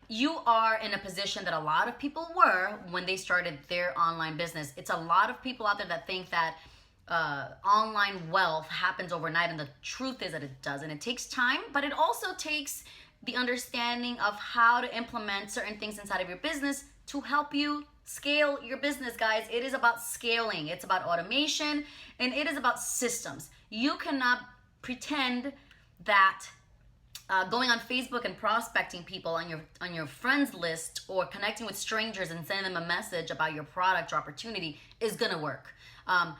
you are in a position that a lot of people were when they started their online business. It's a lot of people out there that think that online wealth happens overnight, and the truth is that it doesn't. It takes time, but it also takes the understanding of how to implement certain things inside of your business to help you scale your business, guys. It is about scaling, it's about automation, and it is about systems. You cannot pretend that going on Facebook and prospecting people on your friends list or connecting with strangers and sending them a message about your product or opportunity is gonna work.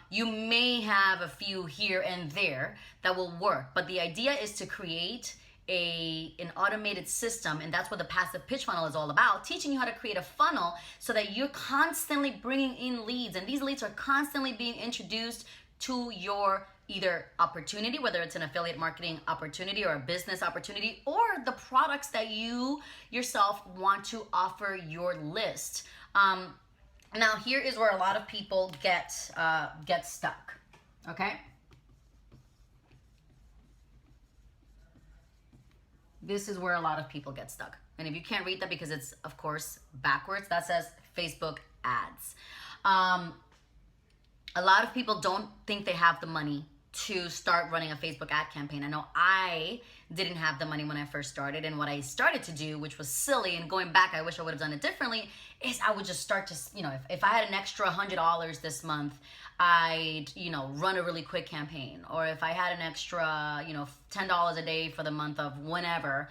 You may have a few here and there that will work, but the idea is to create an automated system, and that's what the passive pitch funnel is all about, teaching you how to create a funnel so that you're constantly bringing in leads, and these leads are constantly being introduced to your either opportunity, whether it's an affiliate marketing opportunity or a business opportunity, or the products that you yourself want to offer your list. Now here is where a lot of people get stuck, okay? This is where a lot of people get stuck. And if you can't read that because it's, of course, backwards, that says Facebook ads. A lot of people don't think they have the money to start running a Facebook ad campaign. I know I didn't have the money when I first started, and what I started to do, which was silly, and going back, I wish I would have done it differently, is I would just start to, if I had an extra $100 this month, I'd, run a really quick campaign. Or if I had an extra, $10 a day for the month of whenever,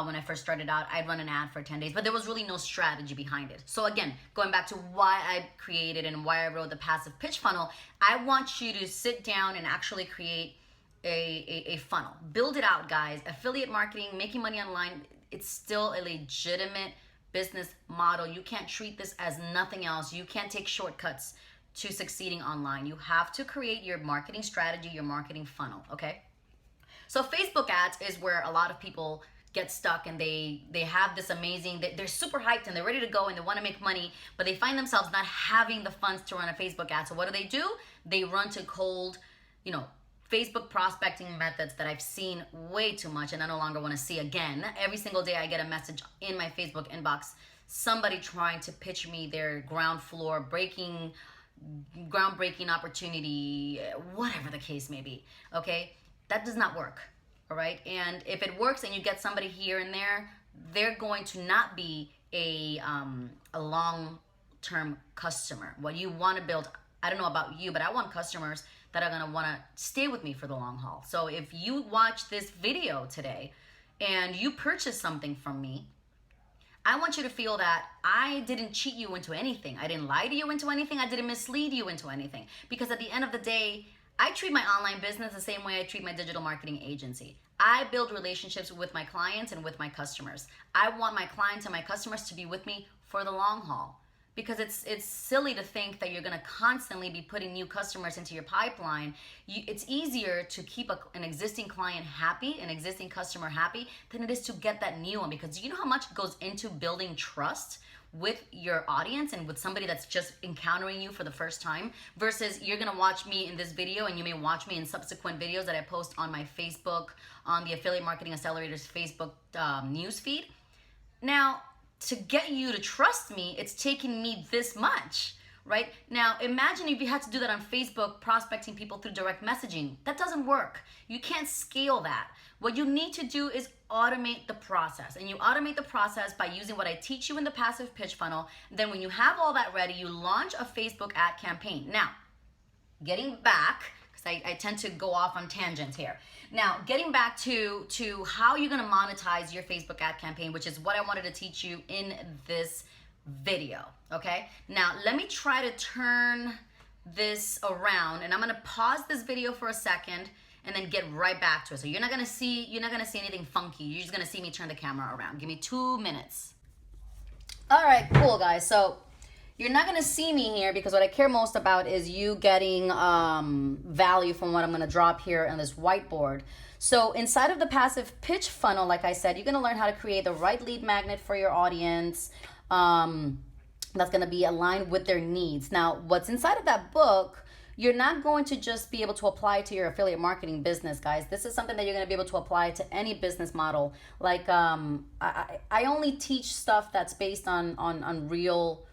when I first started out, I'd run an ad for 10 days, but there was really no strategy behind it. So again, going back to why I created and why I wrote the passive pitch funnel, I want you to sit down and actually create a funnel. Build it out, guys. Affiliate marketing, making money online, it's still a legitimate business model. You can't treat this as nothing else. You can't take shortcuts to succeeding online. You have to create your marketing strategy, your marketing funnel, okay? So Facebook ads is where a lot of people get stuck, and they have this amazing, they're super hyped and they're ready to go and they want to make money, but they find themselves not having the funds to run a Facebook ad. So what do? They run to cold, Facebook prospecting methods that I've seen way too much and I no longer want to see again. Every single day I get a message in my Facebook inbox, somebody trying to pitch me their groundbreaking opportunity, whatever the case may be, okay? That does not work. All right, and if it works and you get somebody here and there, they're going to not be a long-term customer. What you want to build, I don't know about you, but I want customers that are going to want to stay with me for the long haul. So if you watch this video today and you purchase something from me, I want you to feel that I didn't cheat you into anything. I didn't lie to you into anything. I didn't mislead you into anything. Because at the end of the day, I treat my online business the same way I treat my digital marketing agency. I build relationships with my clients and with my customers. I want my clients and my customers to be with me for the long haul, because it's silly to think that you're going to constantly be putting new customers into your pipeline. It's easier to keep an existing client happy, an existing customer happy, than it is to get that new one, because you know how much goes into building trust with your audience and with somebody that's just encountering you for the first time, versus you're gonna watch me in this video and you may watch me in subsequent videos that I post on my Facebook, on the Affiliate Marketing Accelerators Facebook news feed. Now, to get you to trust me, it's taken me this much, right? Now, imagine if you had to do that on Facebook, prospecting people through direct messaging. That doesn't work. You can't scale that. What you need to do is automate the process. And you automate the process by using what I teach you in the passive pitch funnel. Then when you have all that ready, you launch a Facebook ad campaign. Now, getting back, because I tend to go off on tangents here. Now, getting back to how you're gonna monetize your Facebook ad campaign, which is what I wanted to teach you in this video, okay? Now, let me try to turn this around, and I'm gonna pause this video for a second and then get right back to it. So you're not gonna see anything funky. You're just gonna see me turn the camera around. Give me 2 minutes. All right, cool, guys. So you're not gonna see me here because what I care most about is you getting value from what I'm gonna drop here on this whiteboard. So inside of the passive pitch funnel, like I said, you're gonna learn how to create the right lead magnet for your audience that's gonna be aligned with their needs. Now, what's inside of that book you're not going to just be able to apply to your affiliate marketing business, guys. This is something that you're going to be able to apply to any business model. Like I only teach stuff that's based on real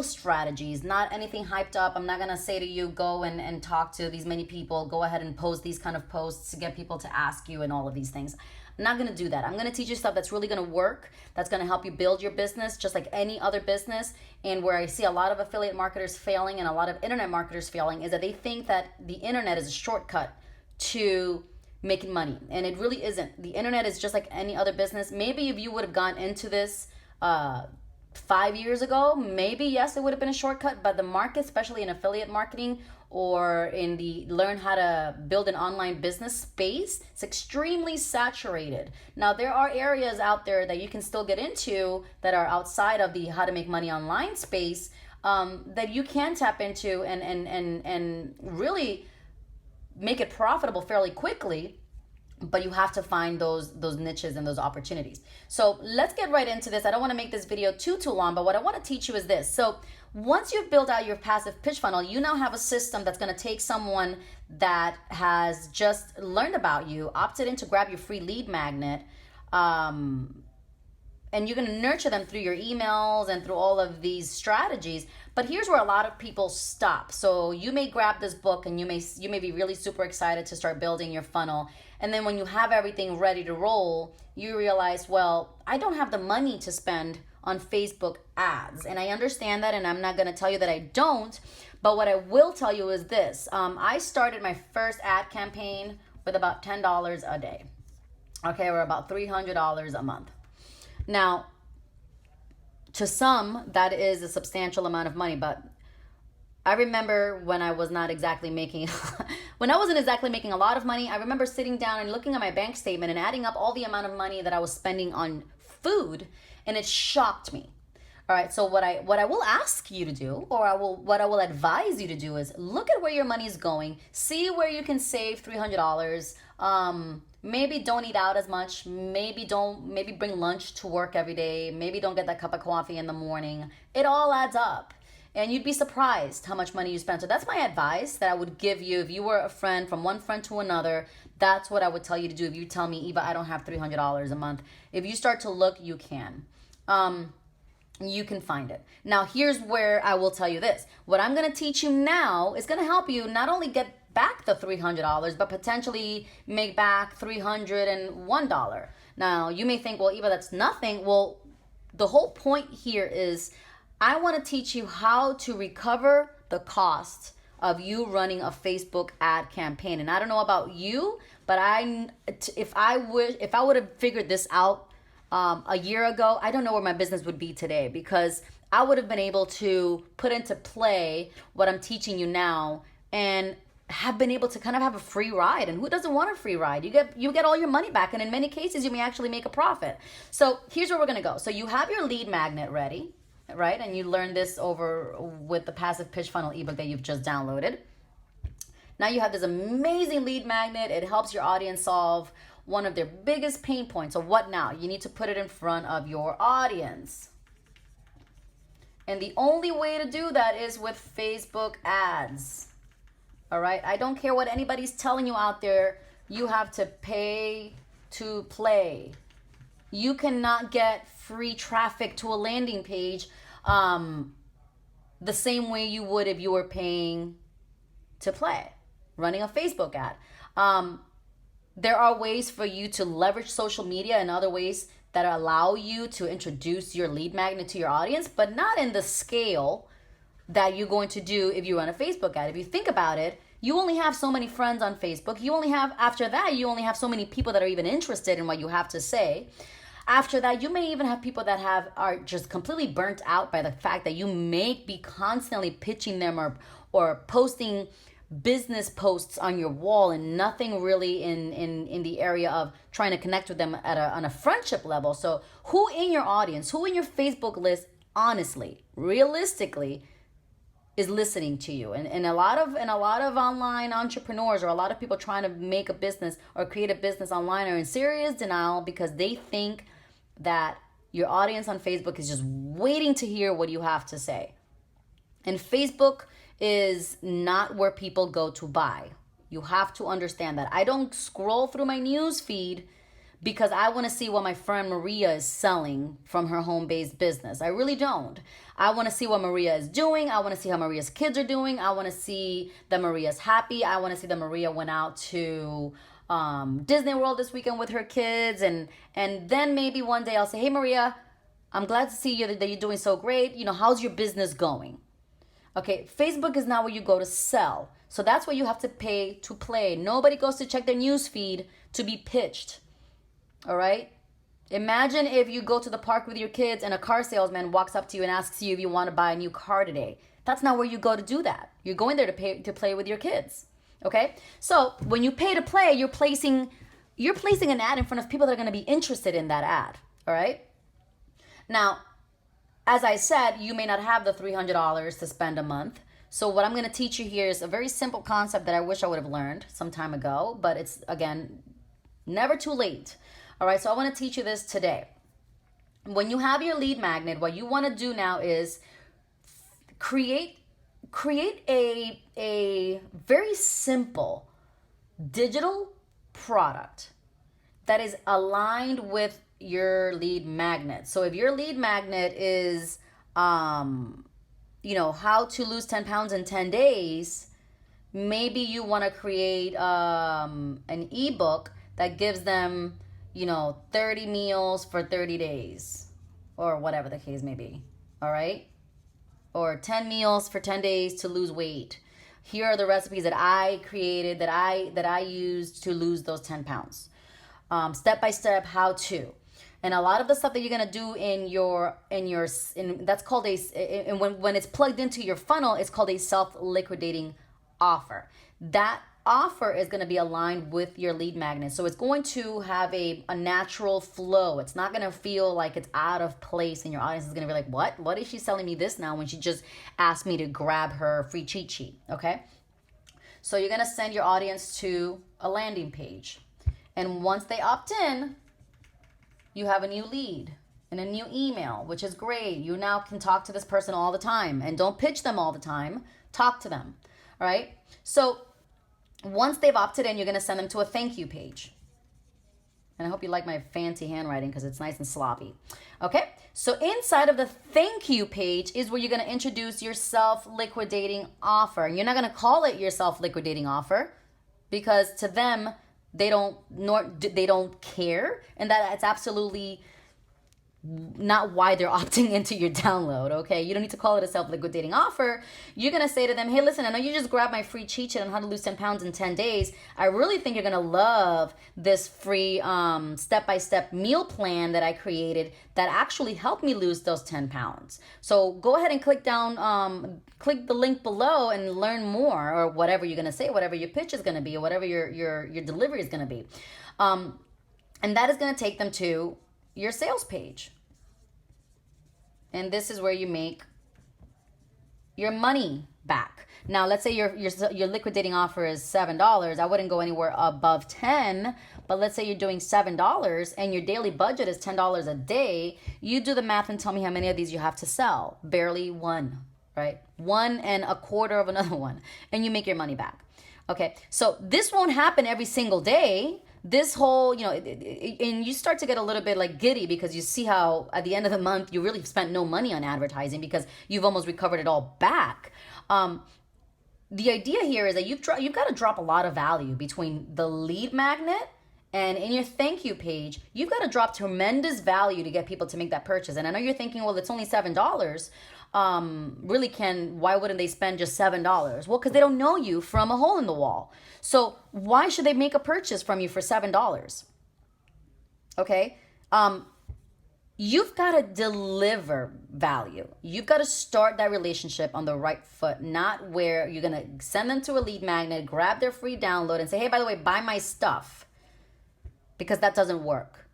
strategies, not anything hyped up. I'm not gonna say to you, go and talk to these many people, go ahead and post these kind of posts to get people to ask you and all of these things. I'm not gonna do that. I'm gonna teach you stuff that's really gonna work, that's gonna help you build your business just like any other business. And where I see a lot of affiliate marketers failing and a lot of internet marketers failing is that they think that the internet is a shortcut to making money. And it really isn't. The internet is just like any other business. Maybe if you would have gone into this 5 years ago, maybe yes, it would have been a shortcut, but the market, especially in affiliate marketing or in the learn how to build an online business space, it's extremely saturated. Now, there are areas out there that you can still get into that are outside of the how to make money online space, that you can tap into and really make it profitable fairly quickly. But you have to find those niches and those opportunities. So let's get right into this. I don't want to make this video too long, but what I want to teach you is this. So once you've built out your passive pitch funnel, you now have a system that's going to take someone that has just learned about you, opted in to grab your free lead magnet, and you're going to nurture them through your emails and through all of these strategies. But here's where a lot of people stop. So you may grab this book and you may be really super excited to start building your funnel. And then when you have everything ready to roll, you realize, well, I don't have the money to spend on Facebook ads. And I understand that, and I'm not going to tell you that I don't. But what I will tell you is this. I started my first ad campaign with about $10 a day. Okay, or about $300 a month. Now, to some, that is a substantial amount of money, but I remember when I was not exactly making, when I wasn't exactly making a lot of money, I remember sitting down and looking at my bank statement and adding up all the amount of money that I was spending on food, and it shocked me. All right, so what I will ask you to do, or what I will advise you to do is look at where your money is going, see where you can save $300. Maybe don't eat out as much. Maybe bring lunch to work every day. Maybe don't get that cup of coffee in the morning. It all adds up. And you'd be surprised how much money you spend. So that's my advice that I would give you. If you were a friend, from one friend to another, that's what I would tell you to do. If you tell me, Eva, I don't have $300 a month. If you start to look, you can. You can find it. Now, here's where I will tell you this. What I'm going to teach you now is going to help you not only get back the $300, but potentially make back $301. Now, you may think, well, Eva, that's nothing. Well, the whole point here is I want to teach you how to recover the cost of you running a Facebook ad campaign. And I don't know about you, but if I would have figured this out a year ago, I don't know where my business would be today, because I would have been able to put into play what I'm teaching you now and have been able to kind of have a free ride. And who doesn't want a free ride? You get all your money back, and in many cases you may actually make a profit. So here's where we're going to go. So you have your lead magnet ready, right? And you learned this over with the passive pitch funnel ebook that you've just downloaded. Now you have this amazing lead magnet. It helps your audience solve one of their biggest pain points. So what now? You need to put it in front of your audience. And the only way to do that is with Facebook ads. All right? I don't care what anybody's telling you out there. You have to pay to play. You cannot get free traffic to a landing page the same way you would if you were paying to play, running a Facebook ad. There are ways for you to leverage social media and other ways that allow you to introduce your lead magnet to your audience, but not in the scale that you're going to do if you run a Facebook ad. If you think about it, you only have so many friends on Facebook. After that, you only have so many people that are even interested in what you have to say. After that, you may even have people that are just completely burnt out by the fact that you may be constantly pitching them or posting business posts on your wall and nothing really in the area of trying to connect with them on a friendship level. So who in your audience, who in your Facebook list, honestly, realistically, is listening to you? And a lot of online entrepreneurs, or a lot of people trying to make a business or create a business online, are in serious denial because they think that your audience on Facebook is just waiting to hear what you have to say. And Facebook is not where people go to buy. You have to understand that. I don't scroll through my news feed because I want to see what my friend Maria is selling from her home-based business. I really don't. I want to see what Maria is doing. I want to see how Maria's kids are doing. I want to see that Maria's happy. I want to see that Maria went out to Disney World this weekend with her kids. And then maybe one day I'll say, hey, Maria, I'm glad to see you that you're doing so great. You know, how's your business going? Okay, Facebook is not where you go to sell. So that's where you have to pay to play. Nobody goes to check their news feed to be pitched. All right? Imagine if you go to the park with your kids and a car salesman walks up to you and asks you if you want to buy a new car today. That's not where you go to do that. You're going there to play with your kids. Okay? So when you pay to play, you're placing an ad in front of people that are going to be interested in that ad. All right? Now, as I said, you may not have the $300 to spend a month. So what I'm going to teach you here is a very simple concept that I wish I would have learned some time ago, but it's, again, never too late. All right, so I want to teach you this today. When you have your lead magnet, what you want to do now is create a very simple digital product that is aligned with your lead magnet. So if your lead magnet is how to lose 10 pounds in 10 days, maybe you want to create an ebook that gives them 30 meals for 30 days or whatever the case may be. All right? Or 10 meals for 10 days to lose weight. Here are the recipes that I created that I used to lose those 10 pounds. Step-by-step how to. And a lot of the stuff that you're going to do in that's called and when it's plugged into your funnel, it's called a self-liquidating offer. That offer is going to be aligned with your lead magnet. So it's going to have a natural flow. It's not going to feel like it's out of place, and your audience is going to be like, what is she selling me this now when she just asked me to grab her free cheat sheet? Okay. So you're going to send your audience to a landing page. And once they opt in, you have a new lead and a new email, which is great. You now can talk to this person all the time, and don't pitch them all the time. Talk to them. All right. So once they've opted in, you're going to send them to a thank you page. And I hope you like my fancy handwriting because it's nice and sloppy. Okay, so inside of the thank you page is where you're going to introduce your self-liquidating offer. And you're not going to call it your self-liquidating offer because to them, they don't care. And that's absolutely not why they're opting into your download, okay? You don't need to call it a self-liquidating offer. You're going to say to them, hey, listen, I know you just grabbed my free cheat sheet on how to lose 10 pounds in 10 days. I really think you're going to love this free step-by-step meal plan that I created that actually helped me lose those 10 pounds. So go ahead and click the link below and learn more, or whatever you're going to say, whatever your pitch is going to be, or whatever your delivery is going to be. And that is going to take them to your sales page. And this is where you make your money back. Now, let's say your liquidating offer is $7. I wouldn't go anywhere above 10, but let's say you're doing $7 and your daily budget is $10 a day. You do the math and tell me how many of these you have to sell. Barely one, right? One and a quarter of another one, and you make your money back. Okay, so this won't happen every single day. This whole, and you start to get a little bit like giddy because you see how at the end of the month you really spent no money on advertising because you've almost recovered it all back. The idea here is that you've got to drop a lot of value between the lead magnet and in your thank you page. You've got to drop tremendous value to get people to make that purchase. And I know you're thinking, well, it's only $7. Why wouldn't they spend just $7? Well, because they don't know you from a hole in the wall. So why should they make a purchase from you for $7? Okay. You've got to deliver value. You've got to start that relationship on the right foot, not where you're going to send them to a lead magnet, grab their free download and say, hey, by the way, buy my stuff, because that doesn't work.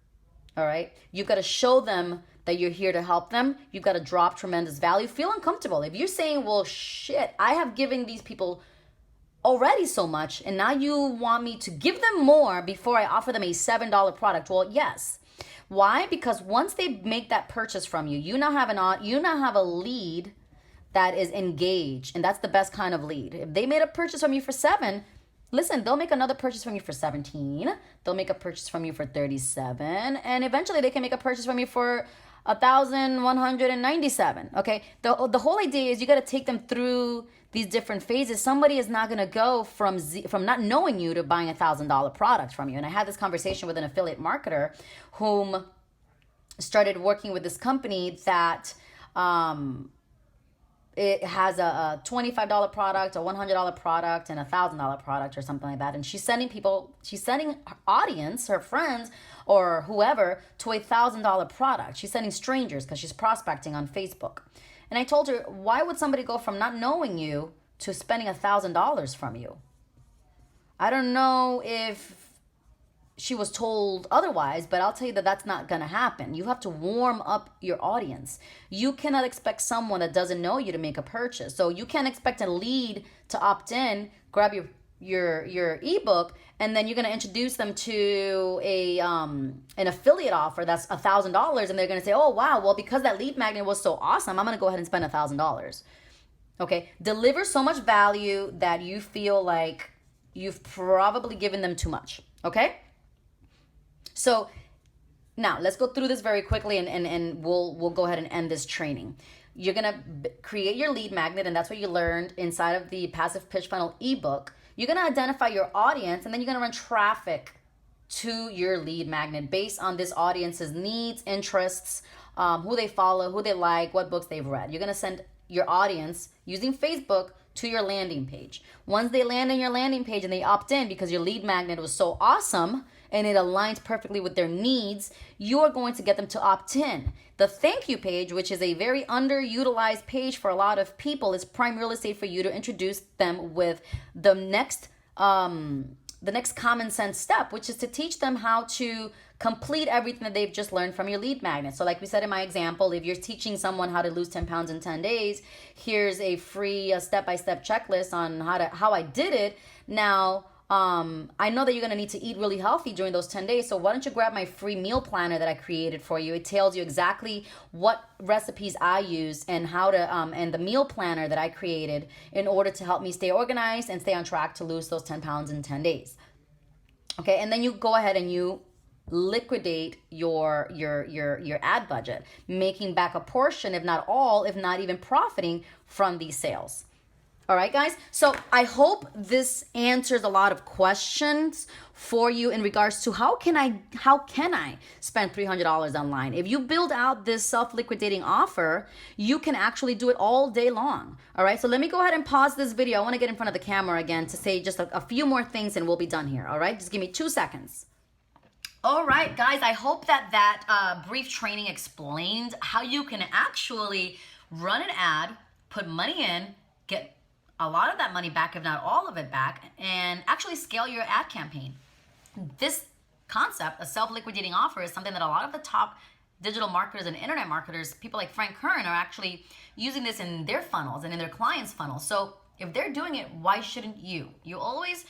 All right. You've got to show them that you're here to help them. You've got to drop tremendous value. Feel uncomfortable. If you're saying, well, shit, I have given these people already so much, and now you want me to give them more before I offer them a $7 product. Well, yes. Why? Because once they make that purchase from you, you now have a lead that is engaged, and that's the best kind of lead. If they made a purchase from you for 7, listen, they'll make another purchase from you for 17. They'll make a purchase from you for 37, and eventually they can make a purchase from you for 1,197. Okay, the whole idea is you got to take them through these different phases. Somebody is not going to go from not knowing you to buying $1,000 product from you. And I had this conversation with an affiliate marketer whom started working with this company that it has a $25 product, a $100 product, and a $1,000 product or something like that. And she's sending her audience, her friends or whoever, to a $1,000 product. She's sending strangers because she's prospecting on Facebook. And I told her, why would somebody go from not knowing you to spending $1,000 from you? I don't know if she was told otherwise, but I'll tell you that that's not going to happen. You have to warm up your audience. You cannot expect someone that doesn't know you to make a purchase. So you can't expect a lead to opt in, grab your ebook, and then you're going to introduce them to an affiliate offer that's $1,000, and they're going to say, oh wow, well, because that lead magnet was so awesome, I'm going to go ahead and spend $1,000. Okay, deliver so much value that you feel like you've probably given them too much. Okay, so now let's go through this very quickly, and we'll go ahead and end this training. You're going to create your lead magnet, and that's what you learned inside of the Passive Pitch Funnel ebook. You're going to identify your audience, and then you're going to run traffic to your lead magnet based on this audience's needs, interests, who they follow, who they like, what books they've read. You're going to send your audience using Facebook to your landing page. Once they land on your landing page and they opt in because your lead magnet was so awesome and it aligns perfectly with their needs, you're going to get them to opt in. The thank you page, which is a very underutilized page for a lot of people, is prime real estate for you to introduce them with the next common sense step, which is to teach them how to complete everything that they've just learned from your lead magnet. So like we said in my example, if you're teaching someone how to lose 10 pounds in 10 days, here's a free step-by-step checklist on how I did it. Now, I know that you're going to need to eat really healthy during those 10 days. So why don't you grab my free meal planner that I created for you? It tells you exactly what recipes I use and how to, and the meal planner that I created in order to help me stay organized and stay on track to lose those 10 pounds in 10 days. Okay. And then you go ahead and you liquidate your ad budget, making back a portion, if not all, if not even profiting from these sales. All right, guys. So I hope this answers a lot of questions for you in regards to how can I spend $300 online? If you build out this self-liquidating offer, you can actually do it all day long. All right. So let me go ahead and pause this video. I want to get in front of the camera again to say just a few more things and we'll be done here. All right. Just give me 2 seconds. All right, guys. I hope that brief training explained how you can actually run an ad, put money in, get a lot of that money back, if not all of it back, and actually scale your ad campaign. This concept, a self-liquidating offer, is something that a lot of the top digital marketers and internet marketers, people like Frank Kern, are actually using this in their funnels and in their clients' funnels. So if they're doing it, why shouldn't you? You always,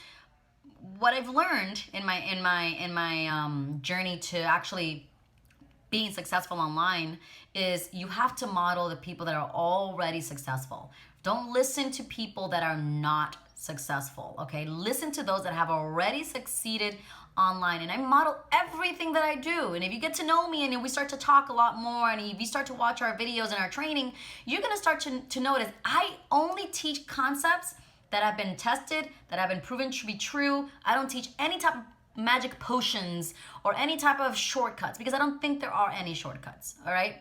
what I've learned in my journey to actually being successful online is you have to model the people that are already successful. Don't listen to people that are not successful, okay? Listen to those that have already succeeded online. And I model everything that I do. And if you get to know me and if we start to talk a lot more and if you start to watch our videos and our training, you're gonna start to notice I only teach concepts that have been tested, that have been proven to be true. I don't teach any type of magic potions or any type of shortcuts because I don't think there are any shortcuts, all right?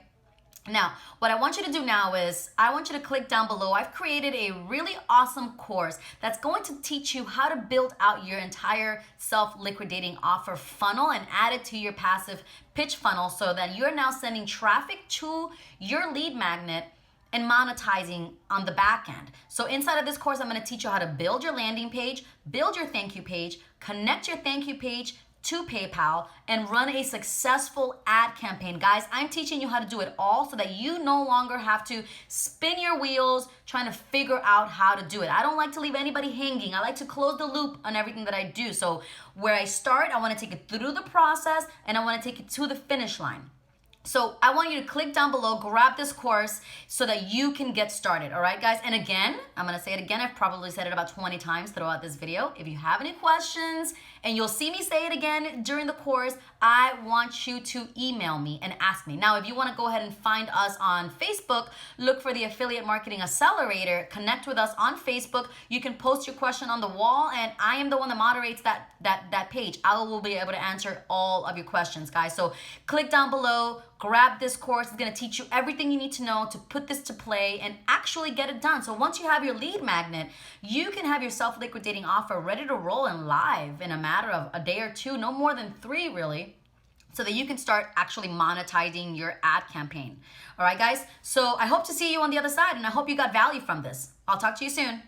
Now, what I want you to do now is I want you to click down below. I've created a really awesome course that's going to teach you how to build out your entire self-liquidating offer funnel and add it to your passive pitch funnel so that you're now sending traffic to your lead magnet and monetizing on the back end. So inside of this course, I'm going to teach you how to build your landing page, build your thank you page, connect your thank you page to PayPal, and run a successful ad campaign. Guys, I'm teaching you how to do it all so that you no longer have to spin your wheels trying to figure out how to do it. I don't like to leave anybody hanging. I like to close the loop on everything that I do. So where I start, I want to take it through the process and I want to take it to the finish line. So I want you to click down below, grab this course so that you can get started. All right, guys? And again, I'm going to say it again. I've probably said it about 20 times throughout this video. If you have any questions, and you'll see me say it again during the course, I want you to email me and ask me. Now, if you want to go ahead and find us on Facebook, look for the Affiliate Marketing Accelerator, connect with us on Facebook. You can post your question on the wall, and I am the one that moderates that page. I will be able to answer all of your questions, guys. So click down below, grab this course. It's going to teach you everything you need to know to put this to play and actually get it done. So once you have your lead magnet, you can have your self-liquidating offer ready to roll and live in a matter of a day or two, no more than 3 really, so that you can start actually monetizing your ad campaign. All right, guys? So I hope to see you on the other side, and I hope you got value from this. I'll talk to you soon.